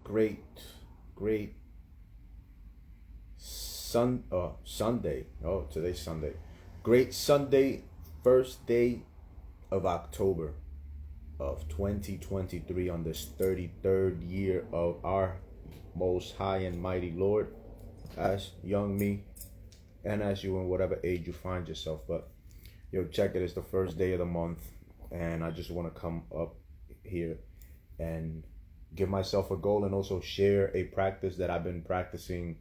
great, great Sunday. Oh, today's Sunday. Great Sunday, first day of October of 2023 on this 33rd year of our most high and mighty Lord, as young me and as you in whatever age you find yourself. But yo, check it, it's the first day of the month, and I just want to come up here and give myself a goal and also share a practice that I've been practicing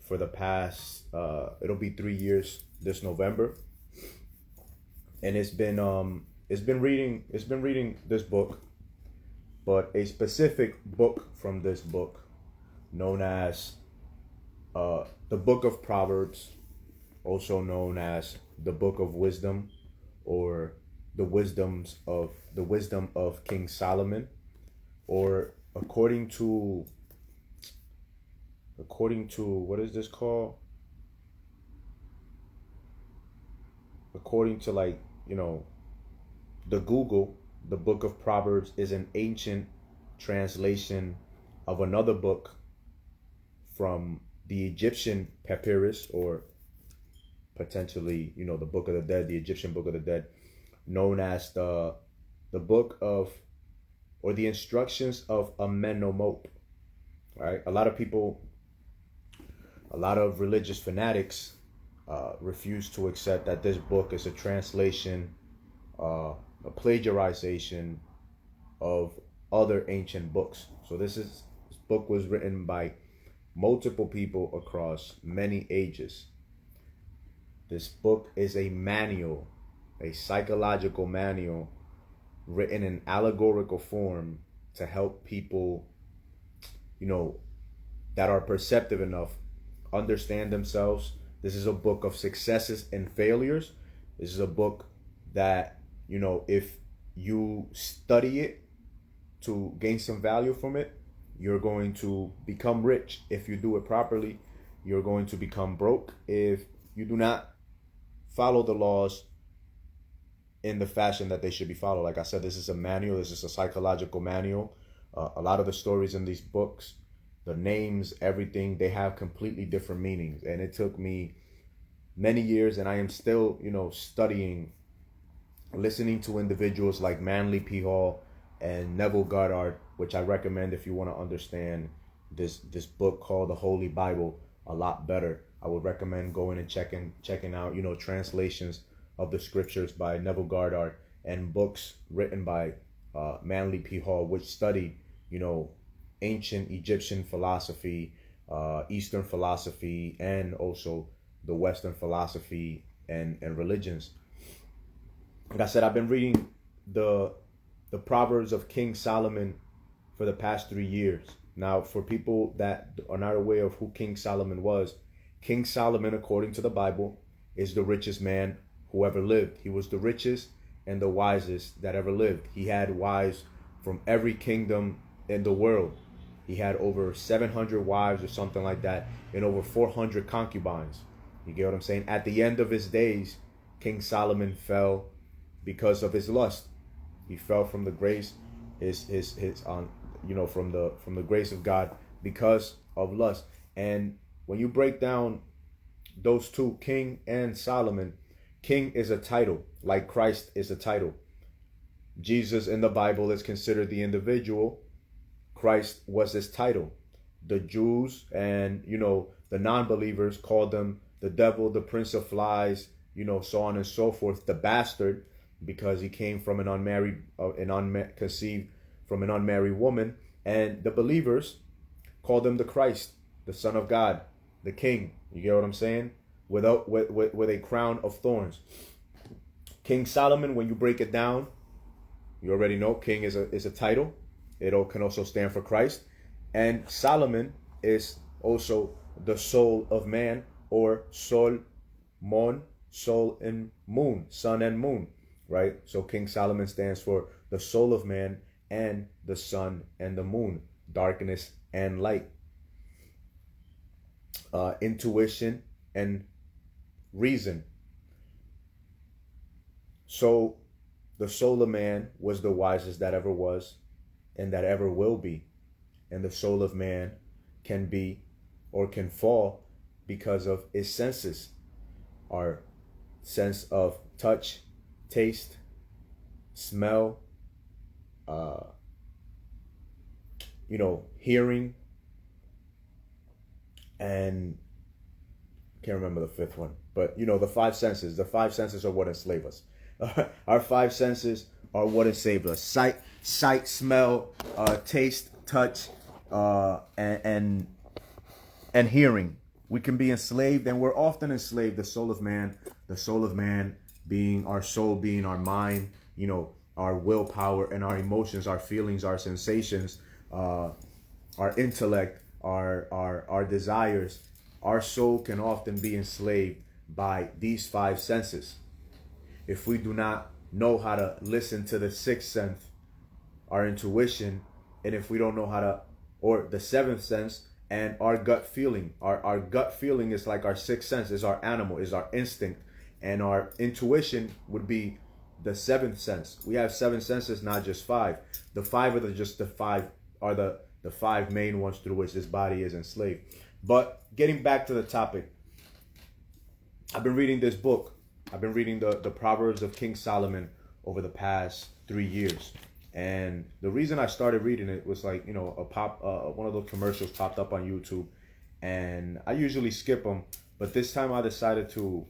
for the past it'll be 3 years this November. And it's been reading this book, but a specific book from this book known as the book of Proverbs, also known as the book of wisdom, or the wisdom of King Solomon, or according to what is this called? According to, like, the Google, the book of Proverbs is an ancient translation of another book from the Egyptian papyrus, or potentially, the Book of the Dead, the Egyptian Book of the Dead, known as the book of, or the instructions of Amenemop. Right? A lot of religious fanatics refuse to accept that this book is a translation, a plagiarization of other ancient books. So this book was written by multiple people across many ages. This book is a manual, a psychological manual written in allegorical form to help people, that are perceptive enough understand themselves. This is a book of successes and failures. This is a book that, if you study it to gain some value from it, you're going to become rich. If you do it properly, you're going to become broke if you do not follow the laws in the fashion that they should be followed. Like I said, this is a manual. This is a psychological manual. A lot of the stories in these books, the names, everything, they have completely different meanings. And it took me many years, and I am still, studying, listening to individuals like Manly P. Hall and Neville Goddard, which I recommend if you want to understand this book called the Holy Bible a lot better. I would recommend going and checking out, translations of the scriptures by Neville Goddard, and books written by Manly P. Hall, which study, ancient Egyptian philosophy, Eastern philosophy, and also the Western philosophy and religions. Like I said, I've been reading the Proverbs of King Solomon for the past 3 years. Now, for people that are not aware of who King Solomon was, King Solomon, according to the Bible, is the richest man who ever lived. He was the richest and the wisest that ever lived. He had wives from every kingdom in the world. He had over 700 wives or something like that, and over 400 concubines. You get what I'm saying? At the end of his days, King Solomon fell because of his lust. He fell from the grace, from the grace of God because of lust. And when you break down those two, King and Solomon, King is a title, like Christ is a title. Jesus in the Bible is considered the individual. Christ was his title. The Jews and, the non-believers called him the devil, the prince of flies, so on and so forth, the bastard, because he came from conceived from an unmarried woman. And the believers called him the Christ, the Son of God, the King. You get what I'm saying? With a crown of thorns. King Solomon, when you break it down, you already know King is a title. It can also stand for Christ. And Solomon is also the soul of man, or Sol, Mon, soul and moon, sun and moon, right? So King Solomon stands for the soul of man and the sun and the moon, darkness and light, intuition and reason. So the soul of man was the wisest that ever was and that ever will be. and the soul of man can be or can fall because of its senses. Our sense of touch, taste, smell, uh, hearing, and can't remember the fifth one, but the five senses. The five senses are what enslave us. Our five senses are what enslave us: sight, smell, taste, touch, and hearing. We can be enslaved, and we're often enslaved. The soul of man being our soul, being our mind, our willpower and our emotions, our feelings, our sensations, our intellect, our desires. Our soul can often be enslaved by these five senses. If we do not know how to listen to the sixth sense, our intuition, and if we don't know how to, or the seventh sense, and our gut feeling. Our gut feeling is like our sixth sense, is our animal, is our instinct, and our intuition would be the seventh sense. We have seven senses, not just five. The five are the five main ones through which this body is enslaved. But getting back to the topic, I've been reading this book. I've been reading the Proverbs of King Solomon over the past 3 years. And the reason I started reading it was like, one of those commercials popped up on YouTube, and I usually skip them, but this time I decided to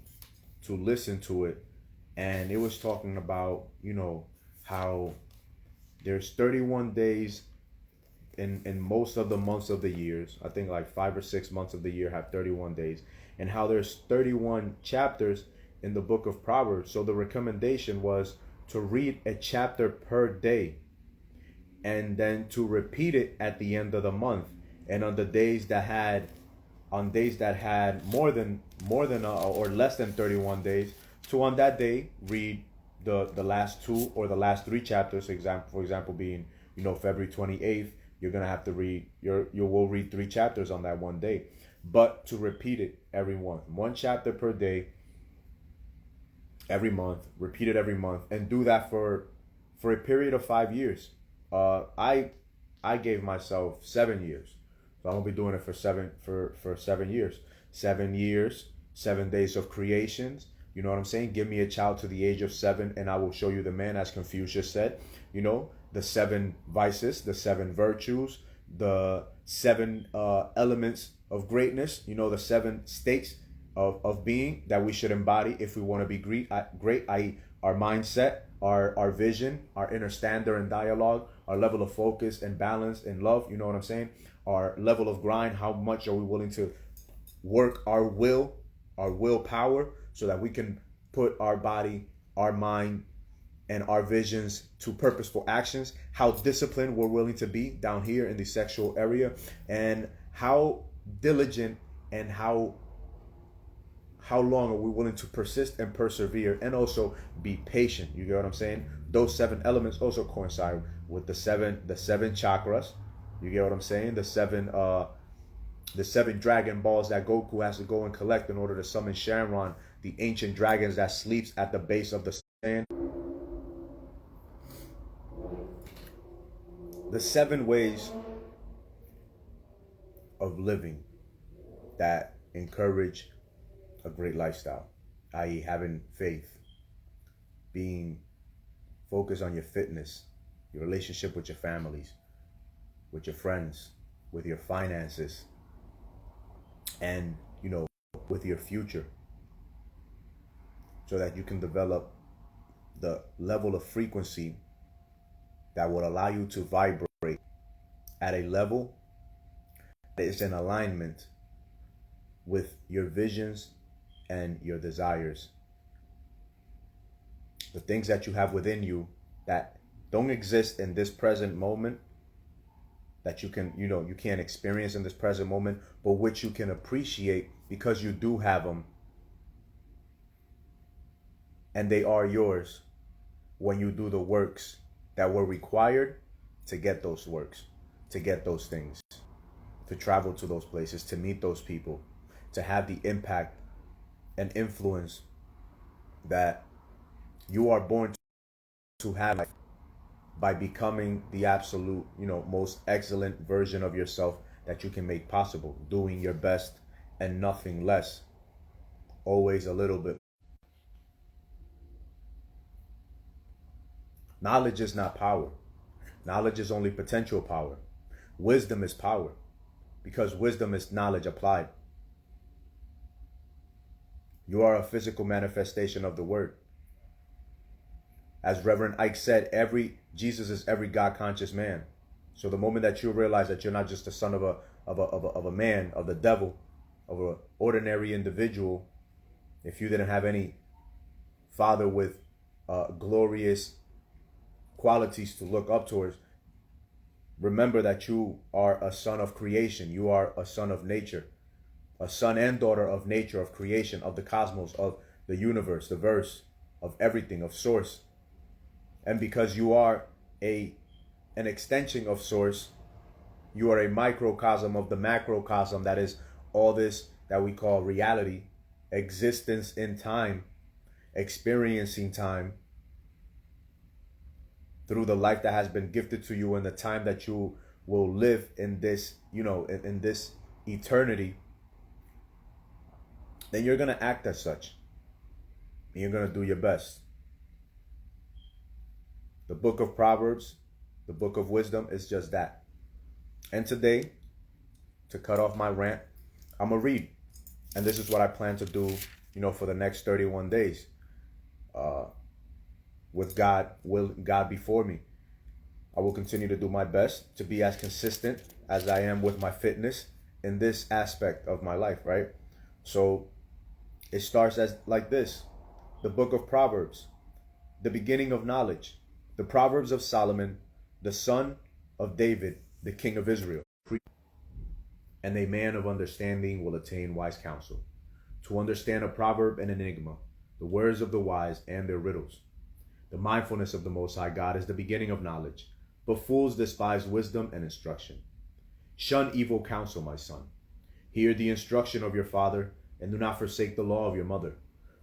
listen to it, and it was talking about, how there's 31 days in most of the months of the years. I think like 5 or 6 months of the year have 31 days, and how there's 31 chapters in the book of Proverbs. So the recommendation was to read a chapter per day, and then to repeat it at the end of the month. And on days that had more than or less than 31 days, to on that day read the last 2 or the last 3 chapters. For example, being February 28th, you're gonna have to read you will read 3 chapters on that one day, but to repeat it every month, 1 chapter per day, every month, repeat it every month, and do that for a period of 5 years. I gave myself 7 years, so I'm gonna be doing it for 7 years. 7 years, 7 days of creations. You know what I'm saying? Give me a child to the age of 7, and I will show you the man, as Confucius said. The 7 vices, the 7 virtues, the 7 elements of greatness. The 7 states of being that we should embody if we want to be great, i.e. our mindset, our vision, our inner standard and dialogue, our level of focus and balance and love, you know what I'm saying? Our level of grind, how much are we willing to work our willpower, so that we can put our body, our mind, and our visions to purposeful actions, how disciplined we're willing to be down here in the sexual area, and how diligent and how long are we willing to persist and persevere, and also be patient. You get what I'm saying? Those 7 elements also coincide with the seven chakras. You get what I'm saying? The seven Dragon Balls that Goku has to go and collect in order to summon Shenron, the ancient dragons that sleeps at the base of the sand. The 7 ways of living that encourage a great lifestyle, i.e. having faith, being focused on your fitness, your relationship with your families, with your friends, with your finances, and with your future, so that you can develop the level of frequency that will allow you to vibrate at a level that is in alignment with your visions and your desires. The things that you have within you that don't exist in this present moment, that you can't experience in this present moment, but which you can appreciate because you do have them, and they are yours when you do the works that were required to get those works, to get those things, to travel to those places, to meet those people, to have the impact and influence that you are born to have. by becoming the absolute, most excellent version of yourself that you can make possible, doing your best and nothing less. Always a little bit. Knowledge is not power. Knowledge is only potential power. Wisdom is power, because wisdom is knowledge applied. You are a physical manifestation of the word. As Reverend Ike said, Jesus is every God conscious man. So the moment that you realize that you're not just the son of a man, of the devil, of an ordinary individual, if you didn't have any father with glorious qualities to look up towards, remember that you are a son of creation. You are a son of nature, a son and daughter of nature, of creation, of the cosmos, of the universe, the verse, of everything, of source. And because you are an extension of source, you are a microcosm of the macrocosm that is all this that we call reality, existence in time, experiencing time through the life that has been gifted to you and the time that you will live in this, in this eternity. Then you're going to act as such. And you're going to do your best. The book of Proverbs, the book of wisdom, is just that. And today, to cut off my rant, I'm going to read. And this is what I plan to do, for the next 31 days. With God before me. I will continue to do my best to be as consistent as I am with my fitness in this aspect of my life, right? So it starts as like this. The book of Proverbs, the beginning of knowledge. The Proverbs of Solomon, the son of David, the king of Israel. And a man of understanding will attain wise counsel, to understand a proverb and enigma, the words of the wise and their riddles. The mindfulness of the Most High God is the beginning of knowledge, but fools despise wisdom and instruction. Shun evil counsel, my son. Hear the instruction of your father, and do not forsake the law of your mother,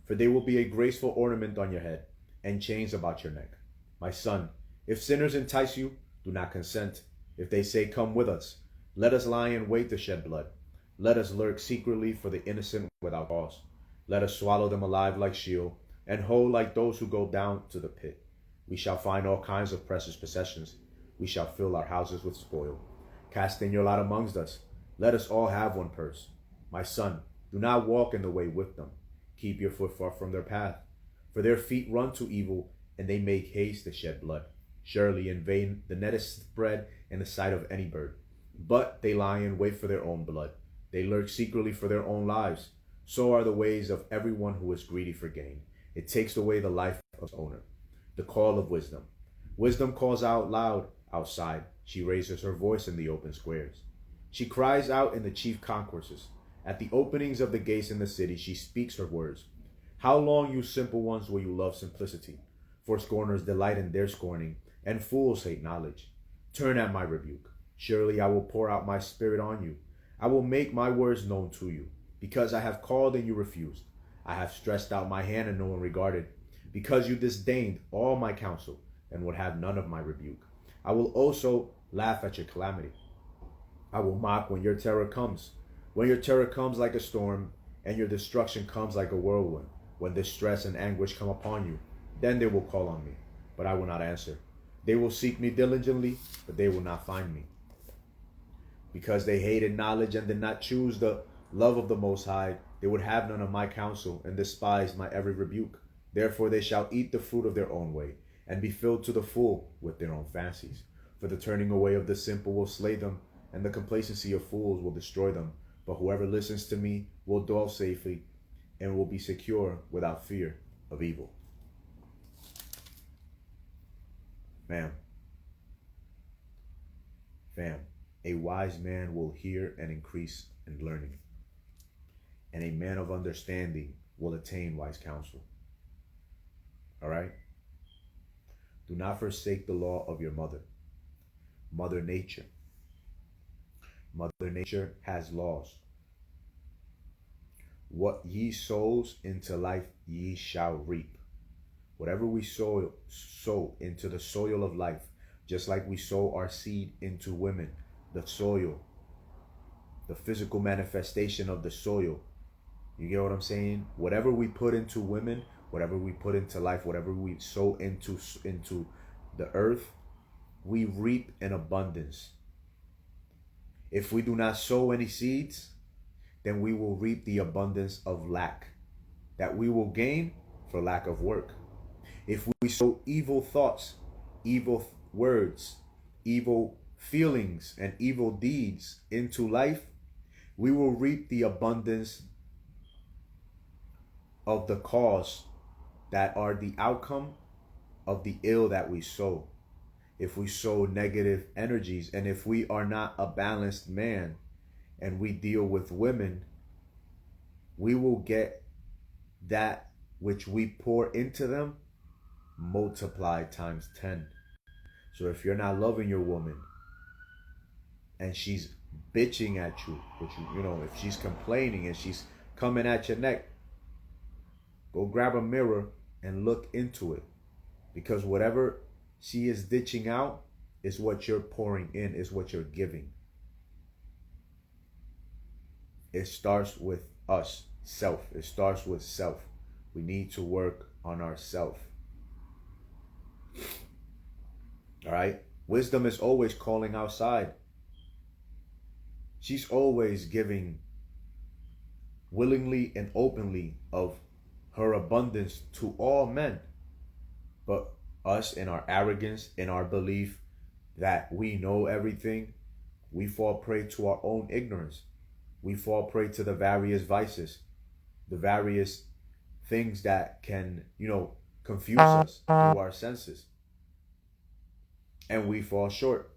for they will be a graceful ornament on your head, and chains about your neck. My son, if sinners entice you, do not consent. If they say, come with us, let us lie in wait to shed blood. Let us lurk secretly for the innocent without cause. Let us swallow them alive like Sheol, and whole like those who go down to the pit. We shall find all kinds of precious possessions. We shall fill our houses with spoil. Cast in your lot amongst us. Let us all have one purse. My son, do not walk in the way with them. Keep your foot far from their path. For their feet run to evil, and they make haste to shed blood. Surely in vain the net is spread in the sight of any bird. But they lie in wait for their own blood. They lurk secretly for their own lives. So are the ways of everyone who is greedy for gain. It takes away the life of its owner. The call of wisdom. Wisdom calls out loud outside. She raises her voice in the open squares. She cries out in the chief concourses. At the openings of the gates in the city, she speaks her words. How long, you simple ones, will you love simplicity? For scorners delight in their scorning, and fools hate knowledge. Turn at my rebuke. Surely I will pour out my spirit on you. I will make my words known to you. Because I have called and you refused. I have stretched out my hand and no one regarded. Because you disdained all my counsel and would have none of my rebuke. I will also laugh at your calamity. I will mock when your terror comes. When your terror comes like a storm, and your destruction comes like a whirlwind. When distress and anguish come upon you, then they will call on me, but I will not answer. They will seek me diligently, but they will not find me. Because they hated knowledge and did not choose the love of the Most High, they would have none of my counsel and despise my every rebuke. Therefore they shall eat the fruit of their own way, and be filled to the full with their own fancies. For the turning away of the simple will slay them, and the complacency of fools will destroy them. But whoever listens to me will dwell safely, and will be secure without fear of evil. Fam, a wise man will hear and increase in learning, and a man of understanding will attain wise counsel. All right? Do not forsake the law of your mother, Mother Nature. Mother Nature has laws. What ye sows into life, ye shall reap. Whatever we sow into the soil of life, just like we sow our seed into women, the soil, the physical manifestation of the soil. You get what I'm saying? Whatever we put into women, whatever we put into life, whatever we sow into the earth, we reap in abundance. If we do not sow any seeds, then we will reap the abundance of lack that we will gain for lack of work. If we sow evil thoughts, evil words, evil feelings, and evil deeds into life, we will reap the abundance of the cause that are the outcome of the ill that we sow. If we sow negative energies, and if we are not a balanced man and we deal with women, we will get that which we pour into them multiplied times 10. So if you're not loving your woman and she's bitching at you, which if she's complaining and she's coming at your neck, go grab a mirror and look into it, because whatever she is ditching out is what you're pouring in, is what you're giving. It starts with us, self. It starts with self. We need to work on ourself. All right? Wisdom is always calling outside. She's always giving willingly and openly of her abundance to all men. But us, in our arrogance, in our belief that we know everything, we fall prey to our own ignorance. We fall prey to the various vices, the various things that can, confuse us through our senses. And we fall short.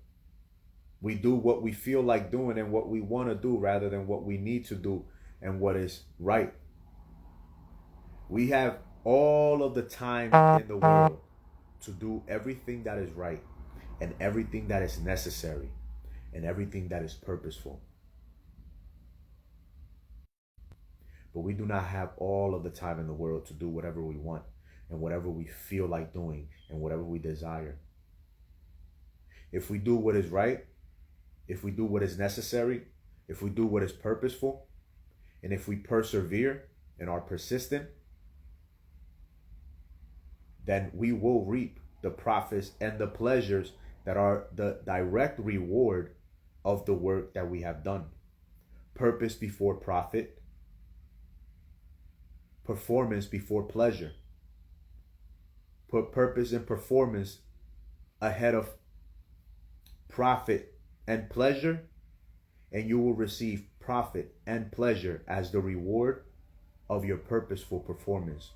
We do what we feel like doing and what we want to do rather than what we need to do and what is right. We have all of the time in the world to do everything that is right and everything that is necessary and everything that is purposeful. But we do not have all of the time in the world to do whatever we want and whatever we feel like doing and whatever we desire. If we do what is right, if we do what is necessary, if we do what is purposeful, and if we persevere and are persistent, then we will reap the profits and the pleasures that are the direct reward of the work that we have done. Purpose before profit, performance before pleasure. Put purpose and performance ahead of profit and pleasure, and you will receive profit and pleasure as the reward of your purposeful performance.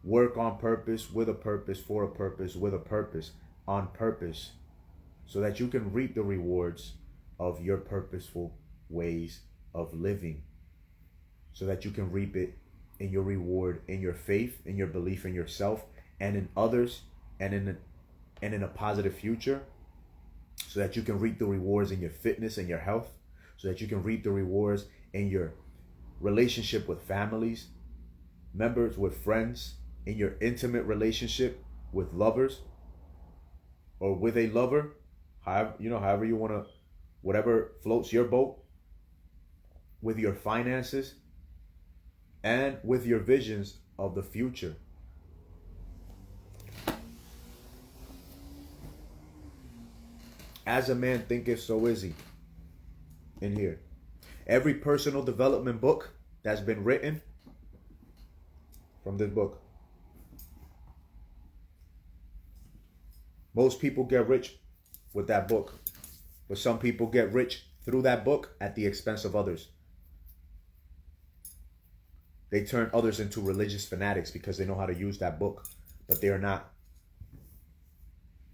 Work on purpose, with a purpose, for a purpose, with a purpose, on purpose, so that you can reap the rewards of your purposeful ways of living, so that you can reap it in your reward, in your faith, in your belief in yourself and in others, and in a positive future, so that you can reap the rewards in your fitness and your health, so that you can reap the rewards in your relationship with families, members, with friends, in your intimate relationship with lovers or with a lover, however you want to, whatever floats your boat, with your finances and with your visions of the future. As a man thinketh, so is he. In here, every personal development book that's been written from this book, most people get rich with that book, but some people get rich through that book at the expense of others. They turn others into religious fanatics because they know how to use that book, but they are not.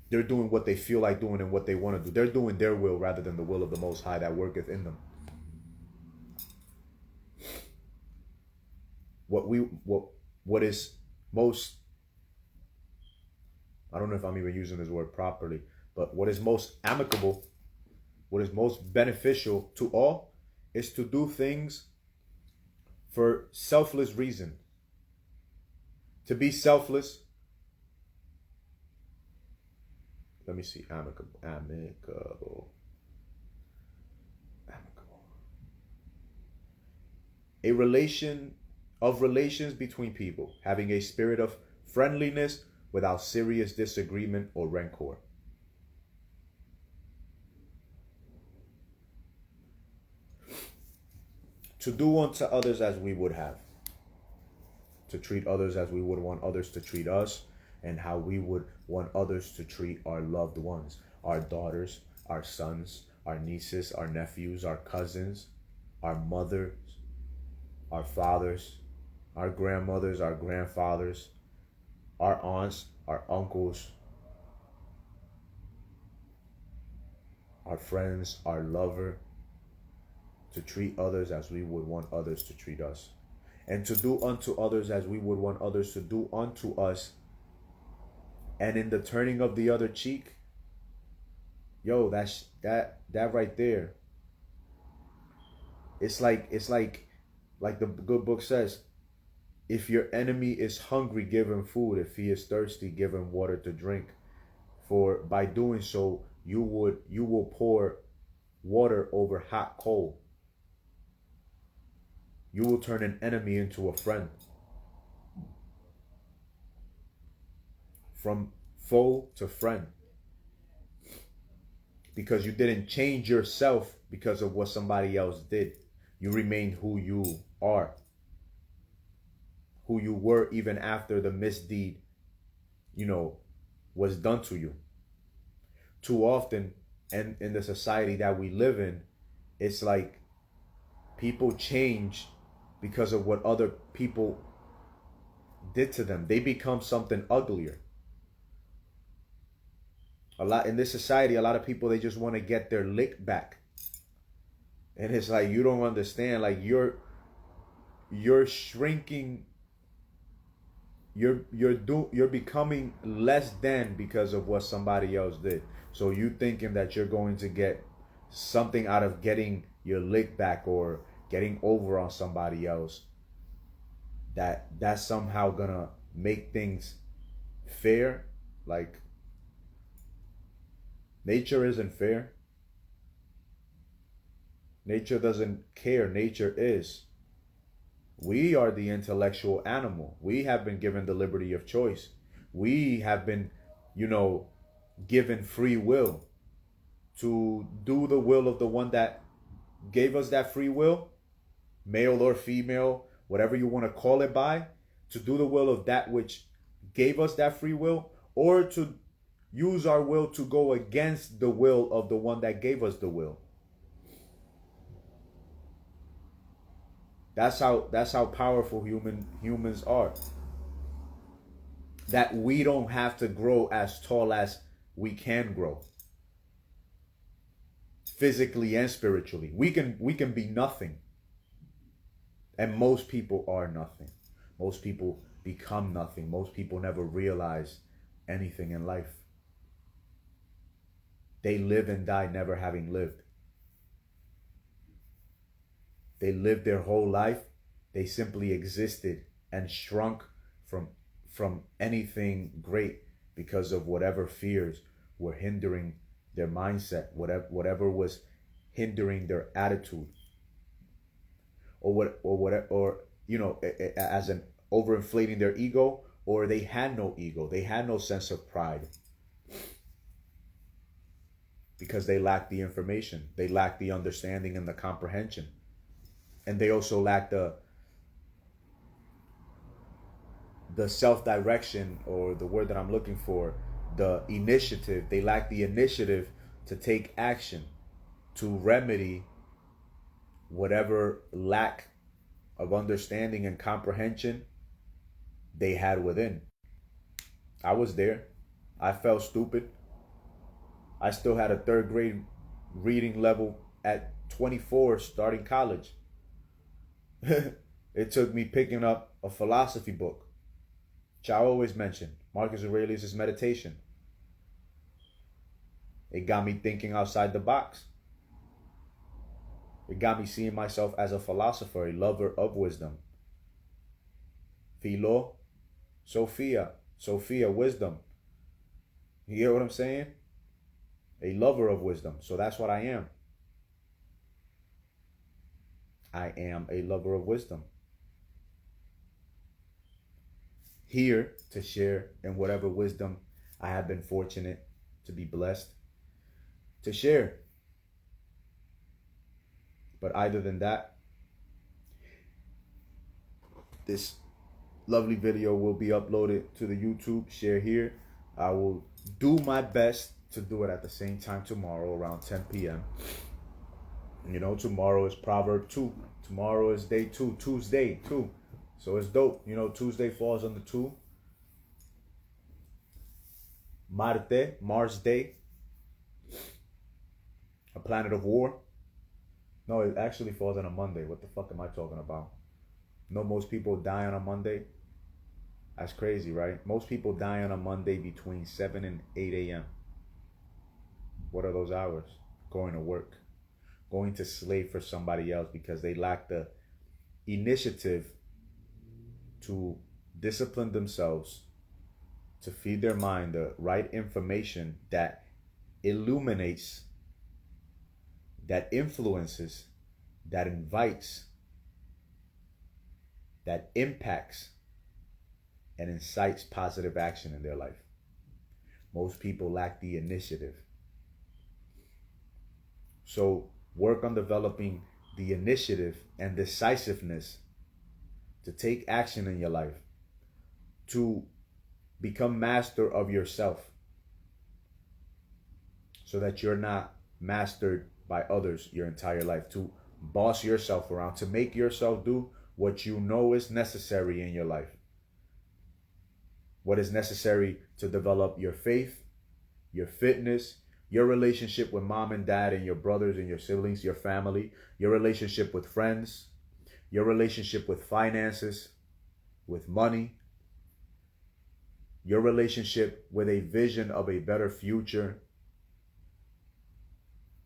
They're doing what they feel like doing and what they want to do. They're doing their will rather than the will of the Most High that worketh in them. What is most, I don't know if I'm even using this word properly, but what is most amicable, what is most beneficial to all, is to do things for selfless reason. To be selfless let me see, amicable. A relation of relations between people, having a spirit of friendliness without serious disagreement or rancor. To do unto others as we would have. To treat others as we would want others to treat us, and how we would want others to treat our loved ones, our daughters, our sons, our nieces, our nephews, our cousins, our mothers, our fathers, our grandmothers, our grandfathers, our aunts, our uncles, our friends, our lover, to treat others as we would want others to treat us. And to do unto others as we would want others to do unto us. And in the turning of the other cheek, yo, that right there. It's like the good book says, if your enemy is hungry, give him food. If he is thirsty, give him water to drink. For by doing so, you will pour water over hot coal. You will turn an enemy into a friend. From foe to friend. Because you didn't change yourself because of what somebody else did. You remained who you are. Who you were even after the misdeed, was done to you. Too often, and in the society that we live in, it's like people change because of what other people did to them. They become something uglier. In this society, a lot of people, they just want to get their lick back. And it's like, you don't understand. Like, you're shrinking. You're becoming less than because of what somebody else did. So you thinking that you're going to get something out of getting your lick back or getting over on somebody else, that's somehow gonna make things fair. Like, nature isn't fair. Nature doesn't care. Nature is. We are the intellectual animal. We have been given the liberty of choice. We have been, given free will to do the will of the one that gave us that free will, male or female, whatever you want to call it by, to do the will of that which gave us that free will, or to use our will to go against the will of the one that gave us the will. That's how powerful humans are. That we don't have to grow as tall as we can grow. Physically and spiritually. We can be nothing. And most people are nothing. Most people become nothing. Most people never realize anything in life. They live and die never having lived. They lived their whole life. They simply existed and shrunk from anything great because of whatever fears were hindering their mindset, whatever was hindering their attitude, or as an overinflating their ego, or they had no ego. They had no sense of pride because they lacked the information. They lacked the understanding and the comprehension. And they also lack the self-direction, or the word that I'm looking for, the initiative. They lack the initiative to take action, to remedy whatever lack of understanding and comprehension they had within. I was there. I felt stupid. I still had a third grade reading level at 24 starting college. It took me picking up a philosophy book, which I always mention, Marcus Aurelius' Meditation. It got me thinking outside the box. It got me seeing myself as a philosopher, a lover of wisdom. Philo, Sophia, wisdom. You hear what I'm saying? a lover of wisdom. So that's what I am. I am a lover of wisdom. Here to share in whatever wisdom I have been fortunate to be blessed to share. But other than that, this lovely video will be uploaded to the YouTube. Share here. I will do my best to do it at the same time tomorrow around 10 p.m. You know, tomorrow is Proverb 2. Tomorrow is day 2, Tuesday 2. So it's dope. You know, Tuesday falls on the 2. Marte, Mars Day. A planet of war. No, it actually falls on a Monday. What the fuck am I talking about? No, most people die on a Monday. That's crazy, right? Most people die on a Monday between 7 and 8 a.m. What are those hours? Going to work. Going to slave for somebody else because they lack the initiative to discipline themselves, to feed their mind the right information that illuminates, that influences, that invites, that impacts, and incites positive action in their life. Most people lack the initiative. So work on developing the initiative and decisiveness to take action in your life, to become master of yourself, so that you're not mastered by others your entire life, to boss yourself around, to make yourself do what you know is necessary in your life. What is necessary to develop your faith, your fitness, your relationship with mom and dad and your brothers and your siblings, your family, your relationship with friends, your relationship with finances, with money, your relationship with a vision of a better future.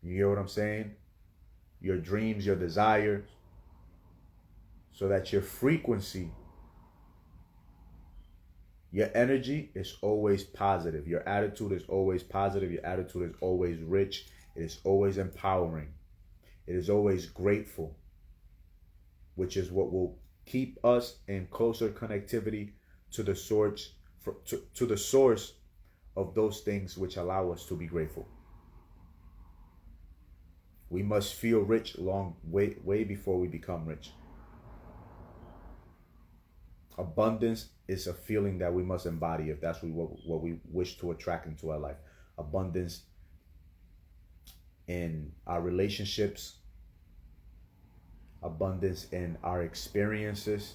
You hear what I'm saying? Your dreams, your desires, so that your frequency, your energy is always positive. Your attitude is always positive. Your attitude is always rich. It is always empowering. It is always grateful, which is what will keep us in closer connectivity to the source, to the source of those things which allow us to be grateful. We must feel rich way before we become rich. Abundance is a feeling that we must embody if that's what we wish to attract into our life. Abundance in our relationships, abundance in our experiences,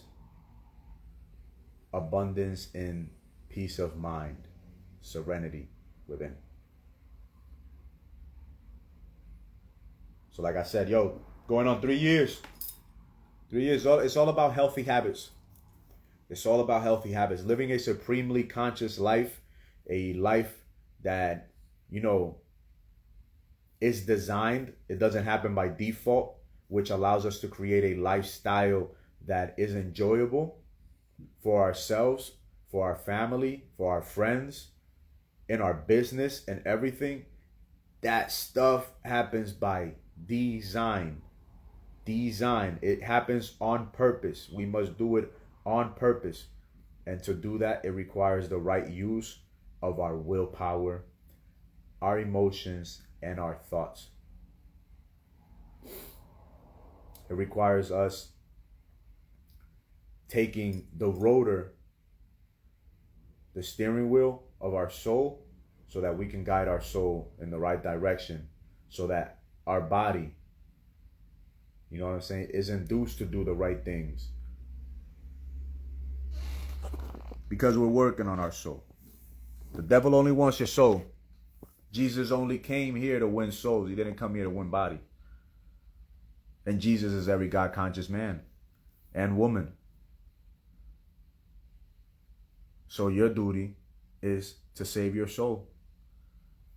abundance in peace of mind, serenity within. So like I said, going on 3 years. 3 years, it's all about healthy habits. It's all about healthy habits. Living a supremely conscious life, a life that, is designed. It doesn't happen by default, which allows us to create a lifestyle that is enjoyable for ourselves, for our family, for our friends, in our business and everything. That stuff happens by design. It happens on purpose. We must do it on purpose. And to do that, it requires the right use of our willpower, our emotions, and our thoughts. It requires us taking the rotor, the steering wheel of our soul, so that we can guide our soul in the right direction, so that our body, is induced to do the right things. Because we're working on our soul. The devil only wants your soul. Jesus only came here to win souls. He didn't come here to win body. And Jesus is every God-conscious man and woman. So your duty is to save your soul,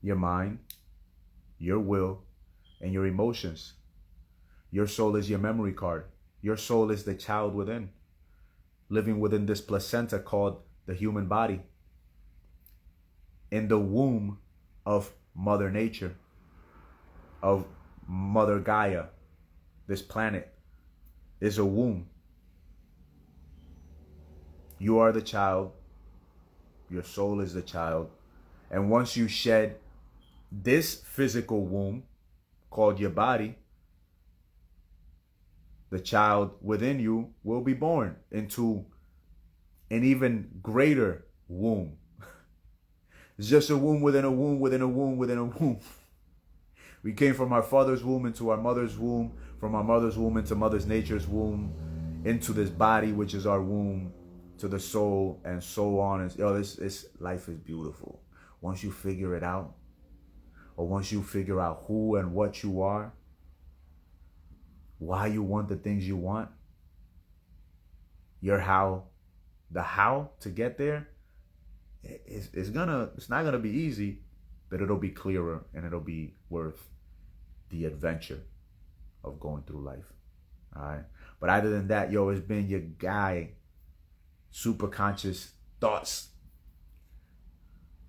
your mind, your will, and your emotions. Your soul is your memory card. Your soul is the child within, living within this placenta called the human body, in the womb of Mother Nature, of Mother Gaia. This planet is a womb. You are the child. Your soul is the child. And once you shed this physical womb called your body, the child within you will be born into an even greater womb. It's just a womb within a womb within a womb within a womb. We came from our father's womb into our mother's womb, from our mother's womb into Mother Nature's womb, into this body, which is our womb, to the soul, and so on. And this life is beautiful. Once you figure it out, or once you figure out who and what you are, why you want the things you want, the how to get there, it's not gonna be easy, but it'll be clearer and it'll be worth the adventure of going through life. All right. But other than that, it's been your guy, Super Conscious Thoughts,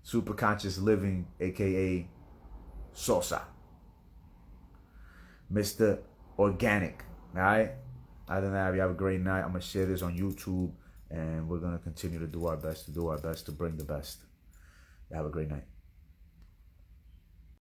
Super Conscious Living, aka Sosa, Mr. Organic. All right. Other than that, you have a great night. I'm gonna share this on YouTube, and we're gonna continue to do our best to bring the best. You have a great night.